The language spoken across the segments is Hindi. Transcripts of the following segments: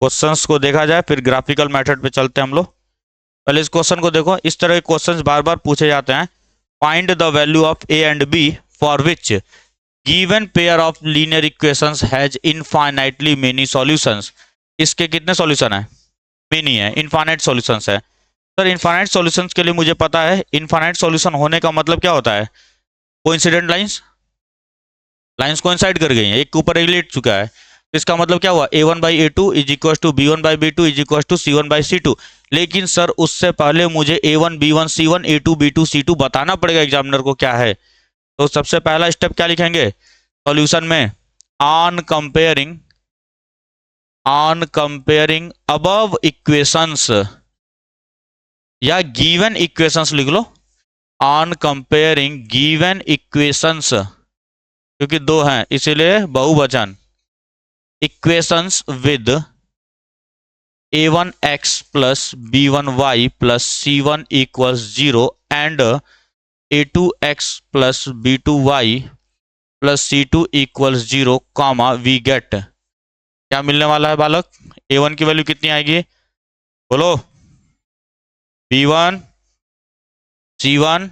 क्वेश्चंस को देखा जाए, फिर ग्राफिकल मेथड पे चलते हैं हम लोग। पहले इस क्वेश्चन को देखो। इस तरह के क्वेश्चंस बार बार पूछे जाते हैं। Find the value of a and b for which given pair of linear equations has infinitely many solutions. इसके कितने सॉल्यूशन है? मेनी है, इनफाइनाइट सॉल्यूशंस है। सर इनफाइनाइट सॉल्यूशंस के लिए मुझे पता है, इनफाइनाइट सॉल्यूशन होने का मतलब क्या होता है? कोइंसिडेंट लाइंस, लाइंस कोइंसाइड कर गई हैं, एक के ऊपर एक लेट चुका है। तो इसका मतलब क्या हुआ? a1/a2 is equal to b1/b2 is equal to c1/c2। लेकिन सर उससे पहले मुझे a1 b1 c1 a2 b2 c2 बताना पड़ेगा एग्जामिनर को क्या है। तो सबसे पहला स्टेप क्या लिखेंगे सॉल्यूशन में? ऑन कंपेयरिंग अबव इक्वेशंस, या गिवन इक्वेशंस लिख लो। ऑन कंपेयरिंग गिवन इक्वेशंस, क्योंकि दो हैं इसीलिए बहुवचन। Equations with a1x plus b1y plus c1 equals 0 and a2x plus b2y plus c2 equals 0 comma we get. क्या मिलने वाला है बालक? a1 की वैल्यू कितनी आएगी बोलो? b1 c1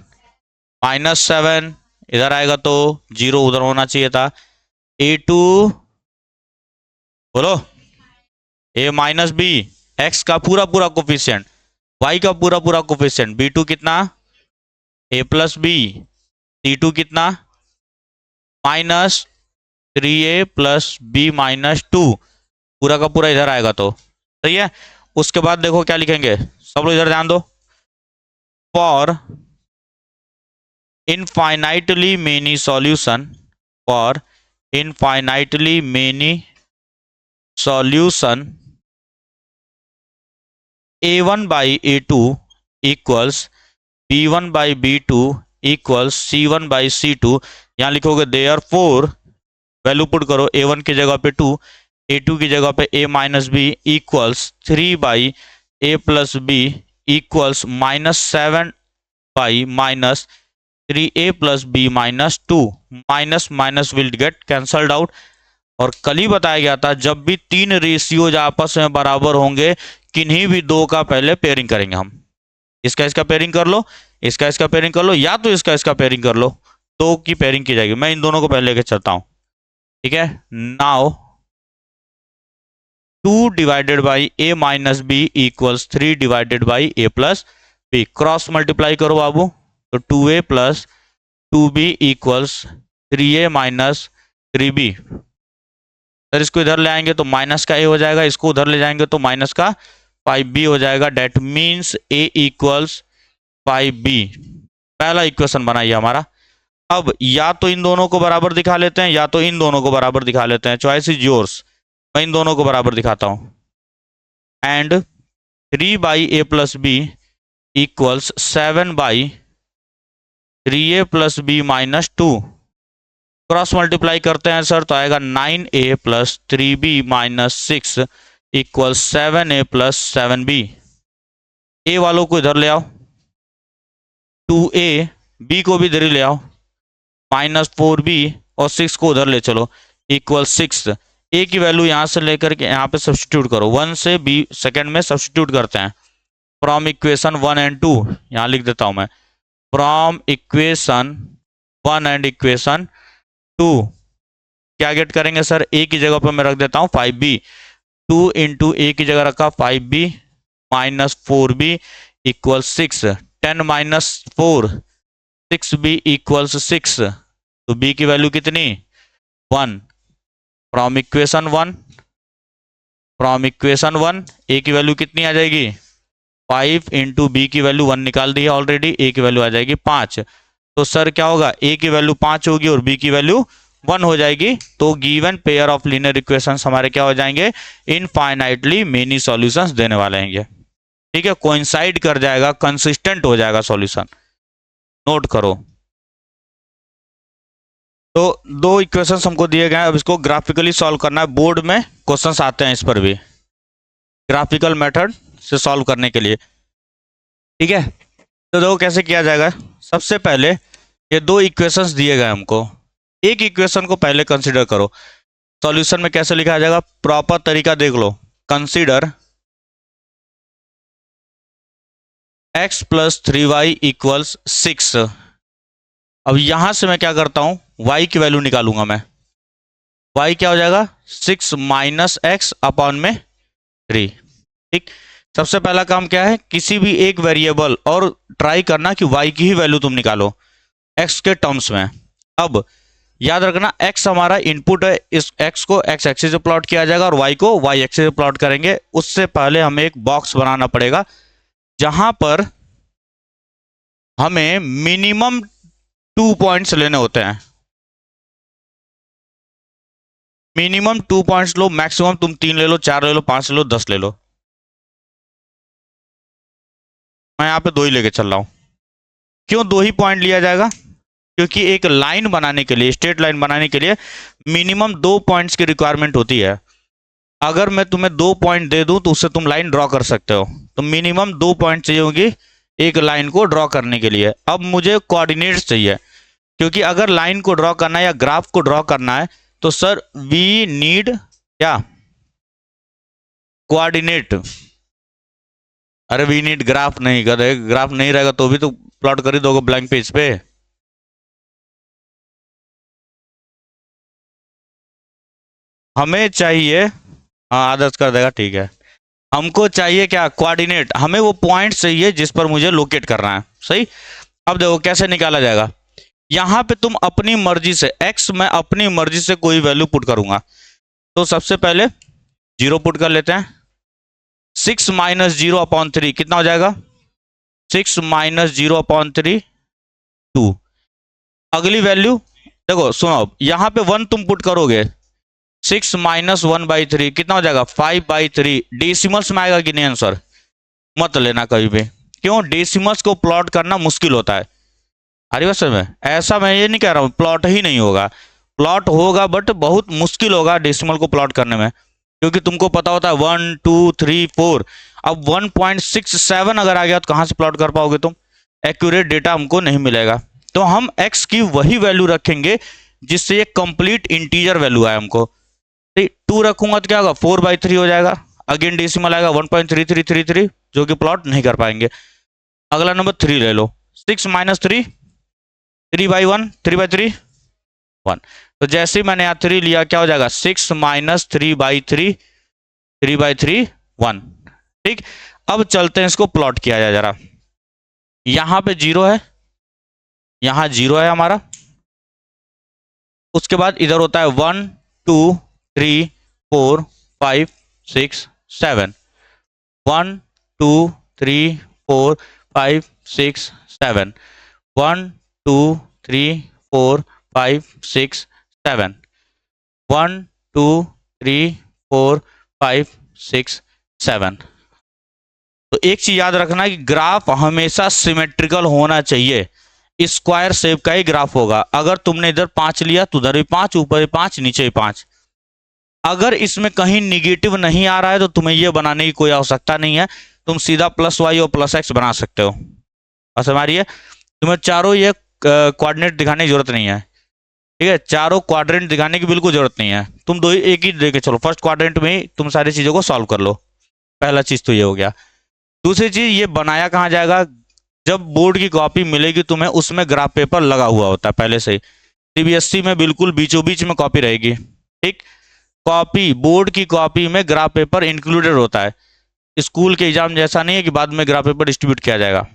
-7, इधर आएगा तो 0 उधर होना चाहिए था। a2 बोलो, a माइनस बी, एक्स का पूरा पूरा कोफिशिएंट, वाई का पूरा पूरा कोफिशिएंट, b2 कितना? a प्लस बी, c2 कितना? -3a प्लस बी -2, पूरा का पूरा इधर आएगा तो सही है। उसके बाद देखो क्या लिखेंगे, सब लोग इधर ध्यान दो। For infinitely many solution, for infinitely many solution a1/a2 equals b1/b2 equals c1/c2। यहां लिखोगे देयरफॉर, वैल्यू पुट करो, a1 की जगह पे 2, a2 की जगह पे a minus b equals 3/a plus b equals -7 minus 3a plus b -2। Minus minus will get cancelled out. और कल ही बताया गया था जब भी तीन रेशियोज आपस में बराबर होंगे, किन्हीं भी दो का पहले पेयरिंग करेंगे हम। इसका इसका पेयरिंग कर लो, इसका इसका पेयरिंग कर लो, या तो इसका इसका पेयरिंग कर लो, दो की पेयरिंग की जाएगी। मैं इन दोनों को पहले लेके चलता हूं, ठीक है। Now 2 divided by a minus b equals 3 divided by a plus b. Cross multiply करो बाबू, तो 2a plus 2b equals 3a minus 3b। Sir इसको इधर ले आएंगे तो माइनस का a हो जाएगा, इसको उधर ले जाएंगे तो माइनस का 5b हो जाएगा। That means a equals 5b। पहला इक्वेशन बनाइए हमारा। अब या तो इन दोनों को बराबर दिखा लेते हैं, या तो इन दोनों को बराबर दिखा लेते हैं, चॉइस इज योर्स। मैं इन दोनों को बराबर दिखाता हूं। And 3/a plus b equals 7/3a plus b -2। Cross multiply करते हैं सर तो आएगा 9a plus 3b -6 equal 7a plus 7b। ए वालों को इधर ले आओ, 2a, b को भी इधर ही ले आओ, -4b और 6 को उधर ले चलो इक्वल 6। ए की वैल्यू यहां से लेकर के यहां पे सब्स्टिट्यूट करो, 1 से b सेकेंड में सब्स्टिट्यूट करते हैं। फ्रॉम इक्वेशन 1 एंड 2, यहां लिख देता हूं मैं, फ्रॉम इक्वेशन 1 एंड इक्वेशन 2 क्या गेट करेंगे सर? ए की जगह पर मैं रख देता हूं 5b, 2 इंटू ए की जगह रखा 5b -4b equal 6। 10 - 4 6b equals 6, तो b की वैल्यू कितनी? 1। फ्रॉम इक्वेशन 1, फ्रॉम इक्वेशन 1 ए की वैल्यू कितनी आ जाएगी? 5 इंटू बी की वैल्यू 1 निकाल दी है ऑलरेडी, ए की वैल्यू आ जाएगी 5। तो सर क्या होगा? ए की वैल्यू 5 होगी और बी की वैल्यू 1 हो जाएगी। तो given pair of linear equations हमारे क्या हो जाएंगे? इनफाइनाइटली मेनी सॉल्यूशंस देने वाले हैं, ठीक है। कोइंसाइड कर जाएगा, कंसिस्टेंट हो जाएगा सॉल्यूशन, नोट करो। तो दो इक्वेशंस हमको दिए गए हैं, अब इसको ग्राफिकली सॉल्व करना है। बोर्ड में क्वेश्चंस आते हैं इस पर भी, ग्राफिकल मेथड से सॉल्व करने के लिए, ठीक है। तो देखो कैसे किया जाएगा। सबसे पहले ये दो इक्वेशंस दिए गए हमको, एक इक्वेशन को पहले कंसिडर करो। सॉल्यूशन में कैसे लिखा जाएगा? प्रॉपर तरीका देख लो, consider x plus 3y equals 6। अब यहां से मैं क्या करता हूं, y की वैल्यू निकालूंगा मैं। y क्या हो जाएगा, 6 माइनस एक्स अपॉन में 3। ठीक, सबसे पहला काम क्या है, किसी भी एक वेरिएबल और ट्राई करना कि y की ही वैल्यू तुम निकालो x के टर्म्स में। अब याद रखना x हमारा इनपुट है, इस x को x एक्सिस से प्लॉट किया जाएगा और y को y एक्सिस से प्लॉट करेंगे। उससे पहले हमें एक बॉक्स बनाना पड़ेगा जहां पर हमें मिनिमम 2 पॉइंट्स लेने होते हैं। मिनिमम 2 पॉइंट्स लो, मैक्सिमम तुम 3 ले लो, 4 ले लो, 5 ले लो, 10 ले लो। मैं यहां पे 2 ही लेके चल रहा हूं। क्यों 2 ही पॉइंट लिया जाएगा, क्योंकि एक लाइन बनाने के लिए, स्ट्रेट लाइन बनाने के लिए मिनिमम 2 पॉइंट्स की रिक्वायरमेंट होती है। अगर मैं तुम्हें 2 पॉइंट दे दूं तो उससे तुम लाइन ड्रॉ कर सकते हो, तो मिनिमम 2 पॉइंट चाहिए होगी एक लाइन को ड्रॉ करने के लिए। अब मुझे कोऑर्डिनेट्स चाहिए, क्योंकि अगर लाइन को ड्रॉ करना है या ग्राफ को ड्रॉ करना है तो सर वी नीड क्या, कोऑर्डिनेट। अरे वी नीड ग्राफ नहीं कर, ग्राफ नहीं रहेगा तो भी तो प्लॉट कर ही दोगे ब्लैंक पेज पे। हमें चाहिए, हाँ आदर्श कर देगा, ठीक है। हमको चाहिए क्या, कोऑर्डिनेट। हमें वो पॉइंट चाहिए जिस पर मुझे लोकेट करना है, सही। अब देखो कैसे निकाला जाएगा। यहां पे तुम अपनी मर्जी से x, मैं अपनी मर्जी से कोई वैल्यू पुट करूंगा। तो सबसे पहले 0 पुट कर लेते हैं। 6 माइनस 0 अपॉन 3 कितना हो जाएगा, 6 माइनस 0 अपॉन 3 2। अगली वैल्यू देखो, सुनो, यहां पे 1 तुम पुट करोगे, 6 माइनस 1/3 कितना हो जाएगा, 5/3। डेसिमल्स में आएगा कि नहीं आंसर, मत लेना कभी भी। क्यों, डेसिमल्स को प्लॉट करना मुश्किल होता है। अरे बस में ऐसा मैं ये नहीं कह रहा हूं प्लॉट ही नहीं होगा, प्लॉट होगा बट बहुत मुश्किल होगा डेसिमल को प्लॉट करने में, क्योंकि तुमको पता होता है 1 2 3 4। अब 1.67 अगर आ गया तो कहां से प्लॉट कर पाओगे तुम, एक्यूरेट डेटा हमको नहीं मिलेगा। तो हम x की वही वैल्यू रखेंगे जिससे ये कंप्लीट इंटीजर वैल्यू आए हमको। 2 रखूंगा तो क्या होगा, 4/3 हो जाएगा। अगेन डेसिमल आएगा 1.3333, जो कि प्लॉट नहीं कर पाएंगे। अगला नंबर 3 ले लो, 6 माइनस 3 3/1, 3/3 1। तो जैसे ही मैंने यहाँ 3 लिया क्या हो जाएगा, 6 माइनस 3/3 3/3 1। ठीक, अब चलते हैं इसको प्लॉट किया जाए जरा। यहां पे 0 है, यहां 0 है हमारा। उसके बाद इधर होता है 1 2 3 4 5 6 7, 1 2 3 4 5 6 7, 1 2 3 4 5 6 7, 1 2 3 4 5 6 7। तो एक चीज याद रखना कि ग्राफ हमेशा सिमेट्रिकल होना चाहिए, स्क्वायर शेप का ही ग्राफ होगा। अगर तुमने इधर 5 लिया तो उधर भी 5, ऊपर भी 5, नीचे भी 5। अगर इसमें कहीं निगेटिव नहीं आ रहा है तो तुम्हें यह बनाने की कोई आवश्यकता नहीं है, तुम सीधा +y और +x बना सकते हो। बस हमारी है, तुम्हें चारों ये कोऑर्डिनेट दिखाने की जरूरत नहीं है, ठीक है। चारों क्वाड्रेंट दिखाने की बिल्कुल जरूरत नहीं है, तुम दो एक ही देके चलो, फर्स्ट क्वाड्रेंट में ही तुम सारी चीजों को सॉल्व कर लो। पहला चीज तो ये हो गया। दूसरी चीज, ये बनाया कहाँ जाएगा, जब बोर्ड की कॉपी मिलेगी तुम्हें उसमें ग्राफ पेपर लगा हुआ होता है पहले से ही। सीबीएसई में बिल्कुल बीचों बीच में कॉपी रहेगी, ठीक। कॉपी, बोर्ड की कॉपी में ग्राफ पेपर इंक्लूडेड होता है। स्कूल के एग्जाम जैसा नहीं है कि बाद में ग्राफ पेपर डिस्ट्रीब्यूट किया जाएगा,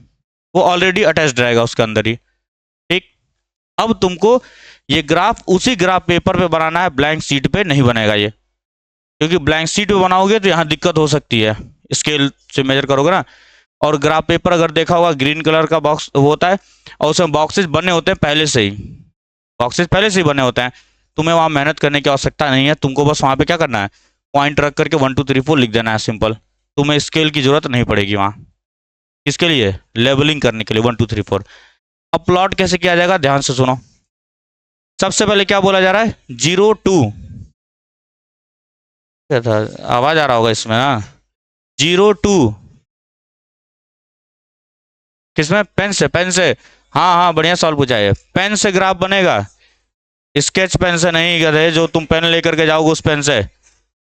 वो ऑलरेडी अटैच्ड रहेगा उसके अंदर ही, ठीक। अब तुमको ये ग्राफ उसी ग्राफ पेपर पे बनाना है, ब्लैंक शीट पे नहीं बनेगा ये, क्योंकि ब्लैंक शीट पे बनाओगे तो यहाँ दिक्कत हो सकती है, स्केल से मेजर करोगे ना। और ग्राफ पेपर अगर देखा होगा ग्रीन कलर का बॉक्स होता है और उसमें बॉक्सेस बने होते हैं पहले से ही, बॉक्सेस पहले से ही बने होते हैं। तुम्हें वहां मेहनत करने की आवश्यकता नहीं है, तुमको बस वहां पे क्या करना है, पॉइंट रख करके 1 2 3 4 लिख देना है, सिंपल। तुम्हें स्केल की जरूरत नहीं पड़ेगी वहां, किसके लिए, लेबलिंग करने के लिए 1 2 3 4। अब प्लॉट कैसे किया जाएगा, ध्यान से सुनो। सबसे पहले क्या बोला जा रहा है, 0 2, क्या था, आवाज आ रहा होगा इसमें ना, 0 2 किसमें, पेन से, पेन से। हाँ हाँ बढ़िया सवाल पूछा है, पेन से ग्राफ बनेगा, स्केच पेन से नहीं गधे, जो तुम पेन लेकर के जाओगे उस पेन से।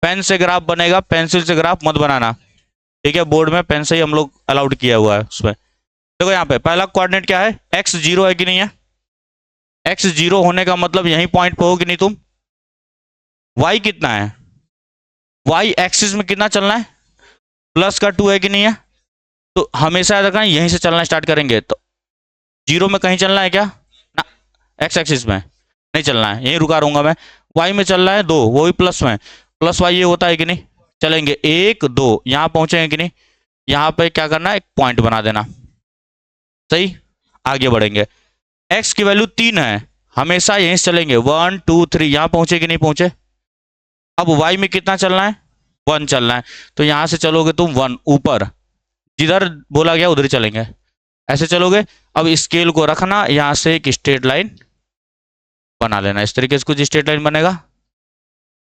पेन से ग्राफ बनेगा, पेंसिल से ग्राफ मत बनाना, ठीक है। बोर्ड में पेन से ही हम लोग अलाउड किया हुआ है उसमें। देखो यहाँ पे पहला कोऑर्डिनेट क्या है, एक्स जीरो है कि नहीं है। एक्स जीरो होने का मतलब यही पॉइंट पे हो कि नहीं तुम। वाई कितना है, वाई एक्सिस में कितना चलना है, प्लस का 2 है कि नहीं है। तो हमेशा याद रखना यहीं से चलना स्टार्ट करेंगे। तो जीरो में कहीं चलना है क्या ना, एक्स एक्सिस में नहीं चलना है, यहीं रुका रहूंगा मैं। वाई में चल रहा है 2, वो भी प्लस में, प्लस वाई ये होता है कि नहीं। चलेंगे 1 2, यहां पहुंचेंगे कि नहीं। यहां पे क्या करना है, एक पॉइंट बना देना, सही। आगे बढ़ेंगे, एक्स की वैल्यू 3 है, हमेशा यहीं से चलेंगे 1 2 3, यहां पहुंचे कि नहीं पहुंचे। अब वाई में कितना चलना है, 1 चलना है, तो यहां से चलोगे तुम 1 ऊपर, जिधर बोला गया उधर ही चलेंगे, ऐसे चलोगे। अब स्केल को रखना, यहां से एक स्ट्रेट लाइन बना लेना, इस तरीके से कुछ स्ट्रेट लाइन बनेगा।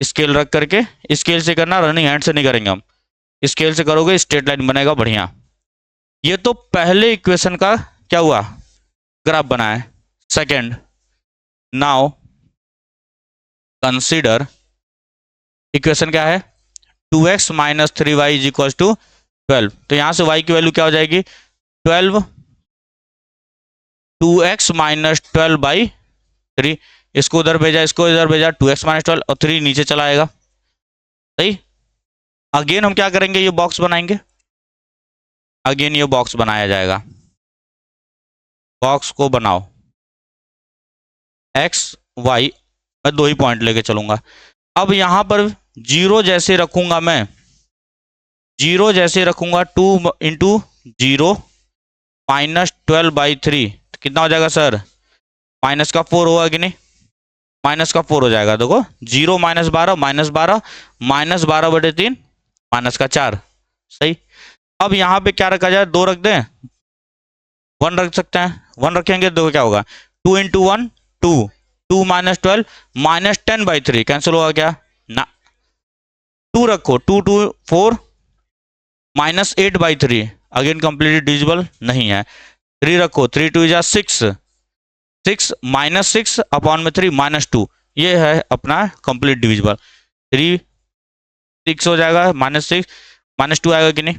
स्केल रख करके, स्केल से करना, रनिंग हैंड से नहीं करेंगे हम, स्केल से करोगे स्ट्रेट लाइन बनेगा बढ़िया। ये तो पहले इक्वेशन का क्या हुआ, ग्राफ बना है। सेकेंड, नाउ कंसीडर इक्वेशन क्या है, 2x minus 3y is equal to 12। तो यहां से y की वैल्यू क्या हो जाएगी, 12, 2x माइनस 12 बाई 3। इसको उधर भेजा, इसको इधर भेजा, 2x माइनस 12 और 3 नीचे चला आएगा, सही। अगेन हम क्या करेंगे, ये बॉक्स बनाएंगे, अगेन ये बॉक्स बनाया जाएगा। बॉक्स को बनाओ, एक्स वाई, मैं 2 ही पॉइंट लेके चलूंगा। अब यहां पर जीरो जैसे रखूंगा मैं, जीरो जैसे रखूंगा, 2 इंटू जीरो माइनस 12 बाई 3, तो कितना हो जाएगा सर, माइनस का 4 होगा कि नहीं, माइनस का 4 हो जाएगा। देखो जीरो माइनस 12, माइनस 12, माइनस 12 बटे 3, माइनस का 4, सही। अब यहां पे क्या रखा जाए, 2 रख दें, 1 रख सकते हैं, 1 रखेंगे तो क्या होगा, 2 into 1 2, 2 minus 12 minus 10 by 3, cancel होगा क्या ना, 2 रखो, 2 2 4 minus 8 by 3, again completely divisible नहीं है। 3 रखो, 3 2 जा 6, 6 माइनस 6 अपॉन में 3 माइनस 2, ये है अपना कंप्लीट डिविजिबल। 3 6 हो जाएगा, माइनस 6 माइनस 2 आएगा कि नहीं,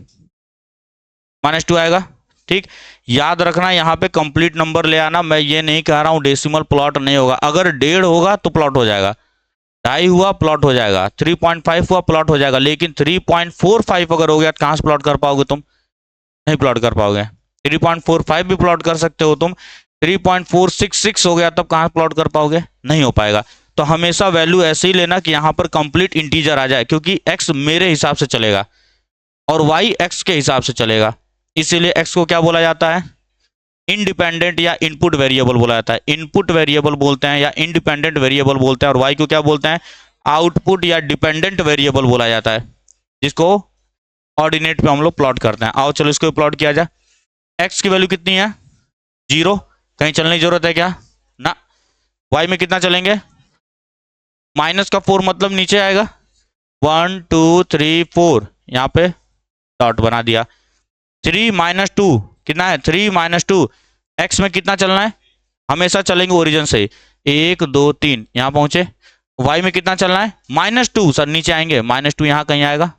माइनस 2 आएगा, ठीक। याद रखना यहाँ पे कंप्लीट नंबर ले आना, मैं ये नहीं कह रहा हूँ डेसिमल प्लॉट नहीं होगा, अगर 1.5 होगा तो प्लॉट हो जाएगा, 2.5 हुआ प्लॉट हो जाएगा, 3.5 हुआ प्लॉट हो जाएगा, लेकिन 3.45 अगर हो गया तो कहाँ से प्लॉट कर पाओगे तुम, नहीं प्लॉट कर पाओगे। 3.45 भी प्लॉट कर सकते हो तुम, 3.466 हो गया तब कहाँ प्लॉट कर पाओगे, नहीं हो पाएगा। तो हमेशा वैल्यू ऐसे ही लेना कि यहाँ पर कंप्लीट इंटीजर आ जाए, क्योंकि x मेरे हिसाब से चलेगा और y x के हिसाब से चलेगा, इसीलिए x को क्या बोला जाता है, इंडिपेंडेंट या इनपुट वेरिएबल बोला जाता है। इनपुट वेरिएबल बोलते हैं या इंडिपेंडेंट वेरिएबल बोलते हैं, और y को क्या बोलते हैं, आउटपुट या डिपेंडेंट वेरिएबल बोला जाता है, जिसको ऑर्डिनेट पे हम लोग प्लॉट करते हैं। आओ चलो इसको प्लॉट किया जाए। x की वैल्यू कितनी है, 0, कहीं चलने की जरूरत है क्या ना। y में कितना चलेंगे, माइनस का 4 मतलब नीचे आएगा, 1 2 3 4, यहाँ पे डॉट बना दिया। 3 माइनस 2 कितना है, 3 माइनस 2, एक्स में कितना चलना है, हमेशा चलेंगे ओरिजिन से, 1 2 3 यहाँ पहुंचे। वाई में कितना चलना है, -2, सर नीचे आएंगे, -2 यहाँ कहीं आएगा।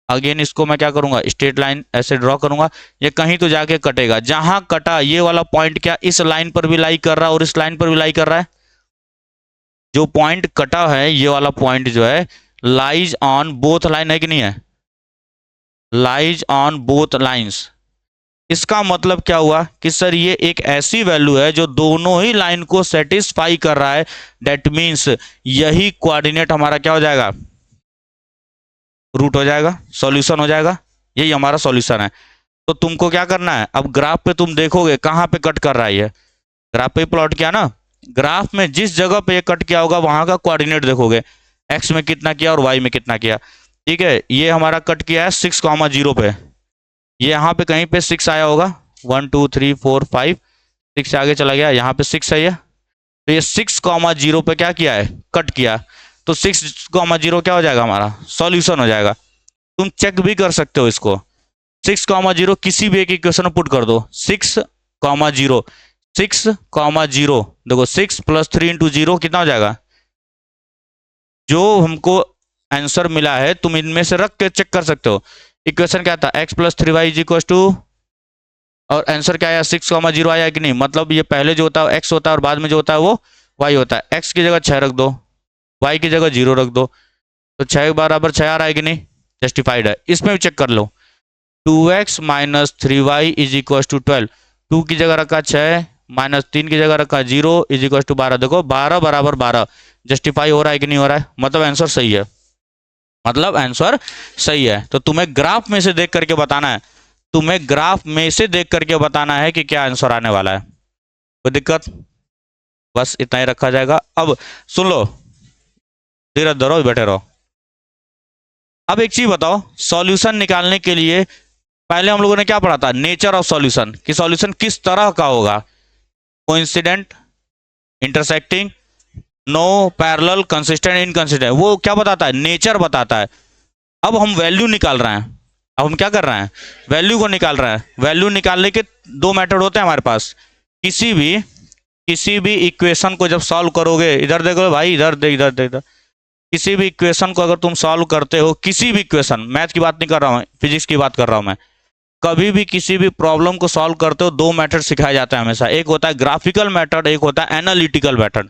अगेन इसको मैं क्या करूंगा, स्ट्रेट लाइन ऐसे ड्रॉ करूंगा, ये कहीं तो जाके कटेगा, जहां कटा ये वाला पॉइंट क्या इस लाइन पर भी लाई कर रहा है और इस लाइन पर भी लाई कर रहा है। जो पॉइंट कटा है ये वाला पॉइंट जो है लाइज ऑन बोथ लाइन, है कि नहीं है, लाइज ऑन बोथ लाइंस। इसका मतलब क्या हुआ कि सर ये एक ऐसी वैल्यू है जो दोनों ही लाइन को सेटिस्फाई कर रहा है, दैट मीन्स यही कोऑर्डिनेट हमारा क्या हो जाएगा, रूट हो जाएगा, सॉल्यूशन हो जाएगा, यही हमारा सॉल्यूशन है। तो तुमको क्या करना है, अब ग्राफ पे तुम देखोगे कहां पे कट कर रहा है, ये ग्राफ पे प्लॉट किया ना, ग्राफ में जिस जगह पे ये कट किया होगा वहां का कोऑर्डिनेट देखोगे, एक्स में कितना किया और वाई में कितना किया, ठीक है। ये हमारा कट किया है 6,0 पे, ये यहाँ पे कहीं पे 6 आया होगा, 1 2 3 4 5 6 से आगे चला गया, यहाँ पे 6 है ये, तो ये 6,0 पे क्या किया है, कट किया, तो 6,0 क्या हो जाएगा, हमारा सॉल्यूशन हो जाएगा। तुम चेक भी कर सकते हो इसको, 6,0 किसी भी एक इक्वेशन में पुट कर दो, 6,0 6,0 देखो 6 + 3 × 0 कितना हो जाएगा, जो हमको आंसर मिला है तुम इनमें से रख के चेक कर सकते हो। इक्वेशन क्या था, x plus 3y is equal to, और आंसर क्या आया 6,0 आया कि नहीं, मतलब ये पहले जो होता है x होता है और बाद में जो होता है वो y होता है। x की जगह 6 रख दो, y की जगह 0 रख दो, तो 6 बराबर 6 आ रहा है कि नहीं, जस्टिफाइड है। इसमें भी चेक कर लो, 2x minus 3y is equal to 12, 2 की जगह रखा 6 माइनस 3 की जगह रखा 0 इज इक्वल टू 12, देखो 12 बराबर 12 जस्टिफाई हो रहा है कि नहीं हो रहा है, मतलब आंसर सही है, मतलब आंसर सही है। तो तुम्हें ग्राफ में से देख करके बताना है, तुम्हें ग्राफ में से देख करके बताना है कि क्या आंसर आने वाला है। कोई दिक्कत, बस इतना ही रखा जाएगा। अब सुन लो, धीरज धरो, बैठे रहो। अब एक चीज बताओ, सॉल्यूशन निकालने के लिए पहले हम लोगों ने क्या पढ़ा था, नेचर ऑफ सॉल्यूशन, कि सॉल्यूशन किस तरह का होगा, coincident, intersecting, no, parallel, consistent, inconsistent, वो क्या बताता है, नेचर बताता है। अब हम वैल्यू निकाल रहे हैं, अब हम क्या कर रहे हैं, वैल्यू को निकाल रहे हैं। वैल्यू निकालने के दो मेथड होते हैं हमारे पास। किसी भी इक्वेशन को जब सॉल्व करोगे, इधर देखो भाई, इधर देख, इधर देख, किसी भी इक्वेशन को अगर तुम सॉल्व करते हो, किसी भी इक्वेशन, मैथ की बात नहीं कर रहा हूं, फिजिक्स की बात कर रहा हूं मैं, कभी भी किसी भी प्रॉब्लम को सॉल्व करते हो दो मेथड सिखाया जाता है हमेशा, एक होता है ग्राफिकल मेथड, एक होता है एनालिटिकल मेथड।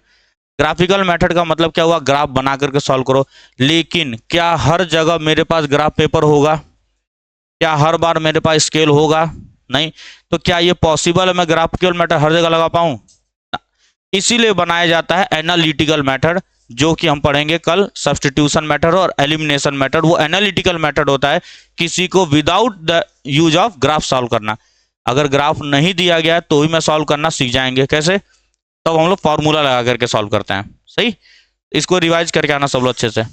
ग्राफिकल मेथड का मतलब क्या हुआ, ग्राफ बना करके सॉल्व करो। लेकिन क्या हर जगह मेरे पास ग्राफ पेपर होगा, क्या हर बार मेरे पास स्केल होगा, नहीं। तो क्या ये पॉसिबल है मैं ग्राफिकल मेथड हर जगह लगा पाऊं, इसीलिए बनाया जाता है एनालिटिकल मेथड, जो कि हम पढ़ेंगे कल, सब्स्टिट्यूशन मेथड और एलिमिनेशन मेथड। वो एनालिटिकल मेथड होता है किसी को without the use of graph solve करना। अगर ग्राफ नहीं दिया गया तो ही मैं सॉल्व करना सीख जाएंगे, कैसे, तब हम लोग फॉर्मूला लगा करके सॉल्व करते हैं, सही। इसको रिवाइज करके आना सब लोग अच्छे से।